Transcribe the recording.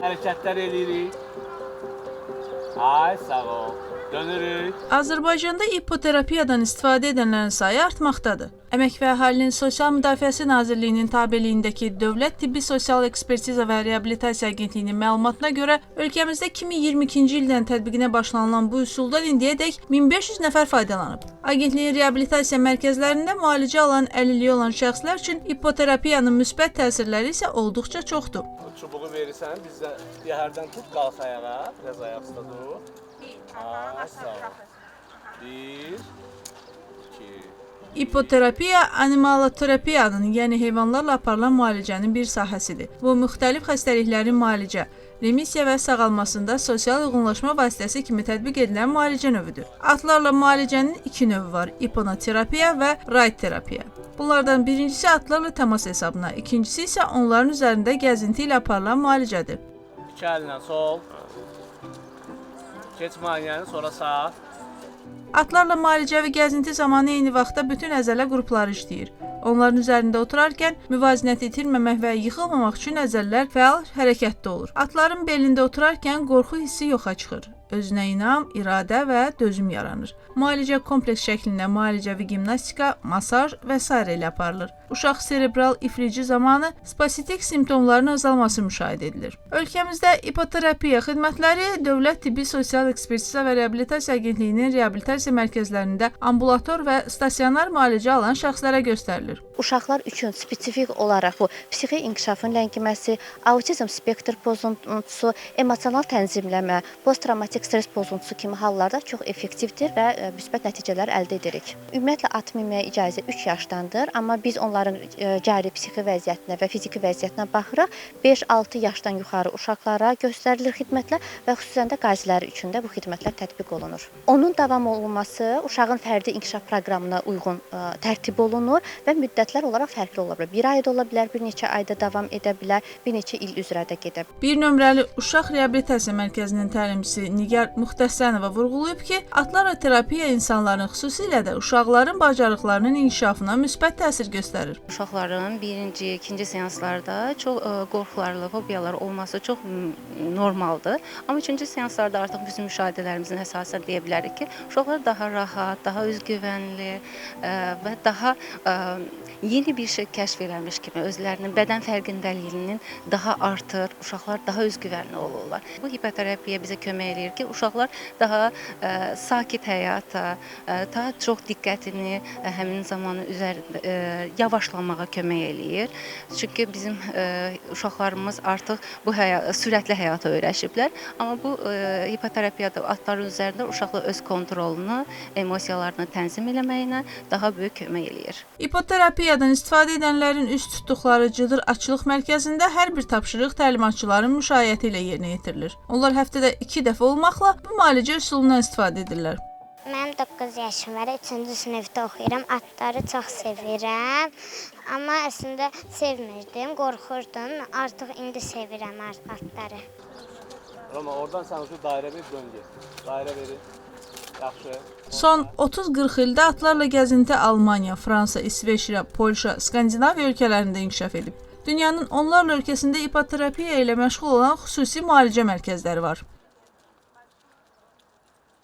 hərəkətlər eləyirik. Ay, sağ ol. Dönürük. Azərbaycanda ipoterapiyadan istifadə edənlərin sayı artmaqdadır. Əmək və Əhalinin Sosial Müdafiəsi Nazirliyinin tabeliyindəki Dövlət Tibbi Sosial Ekspertiza və Reabilitasiya Agentliyinin məlumatına görə, ölkəmizdə 2022-ci ildən tətbiqinə başlanılan bu üsuldan indiyədək 1500 nəfər faydalanıb. Agentliyin reabilitasiya mərkəzlərində müalicə alan əlilliyi olan şəxslər üçün ipoterapiyanın müsbət təsirləri isə olduqca çoxdur. Çubuğu verirsən, bizdə yəhərdən tut, qalx ayağa, biraz ayaq üstə dur. Ay, sağ ol. 1, 2. İpoterapiya animaloterapiyanın, yəni heyvanlarla aparılan müalicənin bir sahəsidir. Bu, müxtəlif xəstəliklərin müalicə, remisiya və sağalmasında sosial uyğunlaşma vasitəsi kimi tətbiq edilən müalicə növüdür. Atlarla müalicənin iki növü var: iponoterapiya və ride terapiya. Bunlardan birincisi atlarla təmas hesabına, ikincisi isə onların üzərində gəzinti ilə aparılan müalicədir. İki əllə sol. Keç maneəni, sonra sağ. Atlarla müalicə və gəzinti zamanı eyni vaxtda bütün əzələ qrupları işləyir. Onların üzərində oturarkən müvazinəti itirməmək və yıxılmamaq üçün əzələlər fəal hərəkətdə olur. Atların belində oturarkən qorxu hissi yoxa çıxır. Özünə inam, iradə və dözüm yaranır. Müalicə kompleks şəklində müalicəvi gimnastika, masaj və s. ilə aparılır. Uşaq serebral iflici zamanı spasitik simptomların azalması müşahidə edilir. Ölkəmizdə ipoterapiya xidmətləri Dövlət Tibbi Sosial Ekspertiza və Reabilitasiya Agentliyinin reabilitasiya mərkəzlərində ambulator və stasionar müalicə alan şəxslərə göstərilir. Uşaqlar üçün spesifik olaraq bu psixi inkişafın ləngiməsi, autizm spektr pozuntusu, emosional tənzimləmə, posttraumatik stres pozuntusu kimi hallarda çox effektivdir və müsbət nəticələr əldə edirik. Ümumiyyətlə at minməyə icazə 3 yaşdandır, amma biz onların cari psixi vəziyyətinə və fiziki vəziyyətinə baxıraq 5-6 yaşdan yuxarı uşaqlara göstərilir xidmətlər və xüsusən də qazilər üçün də bu xidmətlər tətbiq olunur. Onun davam olunması uşağın fərdi inkişaf proqramına uyğun tərtib olunur və müddətlər olaraq fərqli ola bilər. Bir ay da ola bilər, bir neçə ayda davam edə bilər, bir neçə il üzrə də gedə bilər. Bir nömrəli uşaq reabilitasiya mərkəzinin təlimçisi Nigar Muxtəsənova vurğulayıb ki, atlarla terapiya insanların, xüsusilə də uşaqların bacarıqlarının inkişafına müsbət təsir göstərir. Uşaqların birinci, ikinci seanslarda çox qorxularla, fobiyalar olması çox normaldır. Amma üçüncü seanslarda artıq bizim müşahidələrimizin əsasən deyə bilərik ki, uşaqlar daha rahat, daha özgüvənli və daha yeni bir şey kəşf eləmiş kimi özlərinin bədən fərqindəliyinin daha artır, uşaqlar daha özgüvənli olurlar. Bu hipoterapiya bizə kömək edir ki, uşaqlar daha sakit həyata, daha çox diqqətini həmin zamanı üzərində yavaşlamağa kömək eləyir. Çünki bizim uşaqlarımız artıq bu sürətli həyata öyrəşiblər. Amma bu hipoterapiyada atların üzərində uşaqlar öz kontrolunu, emosiyalarını tənzim eləməyinə daha böyük kömək eləyir. İpoterapiyadan istifadə edənlərin üst tutduqları cıdır açılıq mərkəzində hər bir tapşırıq təlimatçıların müşayiəti ilə yerinə yetirilir. Onlar həftədə 2 dəfə olmaqla bu müalicə üsulundan istifadə edirlər. Mənim 9 yaşım var, 3-cü sinifdə oxuyuram. Atları çox sevirəm. Amma əslində sevmirdim, qorxurdum. Artıq indi sevirəm atları. Roma, oradan sən şu dairə bir döngü. Dairə verir. Yaxşı. Son 30-40 ildə atlarla gəzinti Almaniya, Fransa, İsveçrə, Polşa, Skandinaviya ölkələrində inkişaf edib. Dünyanın onlarla ölkəsində ipoterapiya ilə məşğul olan xüsusi müalicə mərkəzləri var.